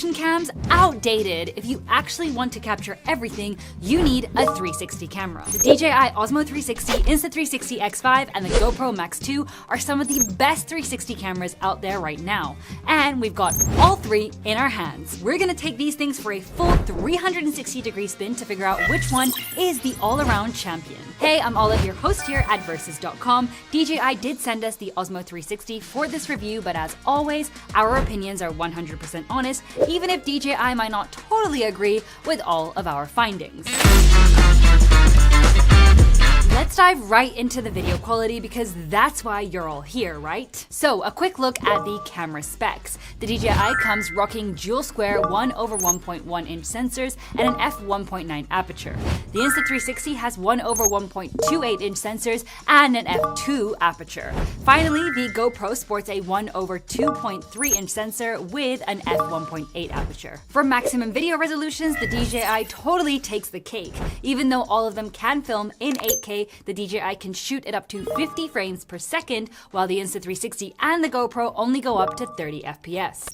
action cams? Outdated. If you actually want to capture everything, you need a 360 camera. The DJI Osmo 360, Insta360 X5, and the GoPro Max 2 are some of the best 360 cameras out there right now. And we've got all three in our hands. We're gonna take these things for a full 360-degree spin to figure out which one is the all-around champion. Hey, I'm Olive, your host here at Versus.com. DJI did send us the Osmo 360 for this review, but as always, our opinions are 100% honest, even if DJI might not totally agree with all of our findings. Let's dive right into the video quality because that's why you're all here, right? So a quick look at the camera specs. The DJI comes rocking dual square 1/1.1 inch sensors and an f1.9 aperture. The Insta360 has 1/1.28 inch sensors and an f2 aperture. Finally, the GoPro sports a 1/2.3 inch sensor with an f1.8 aperture. For maximum video resolutions, the DJI totally takes the cake. Even though all of them can film in 8K, the DJI can shoot it up to 50 frames per second, while the Insta360 and the GoPro only go up to 30 FPS.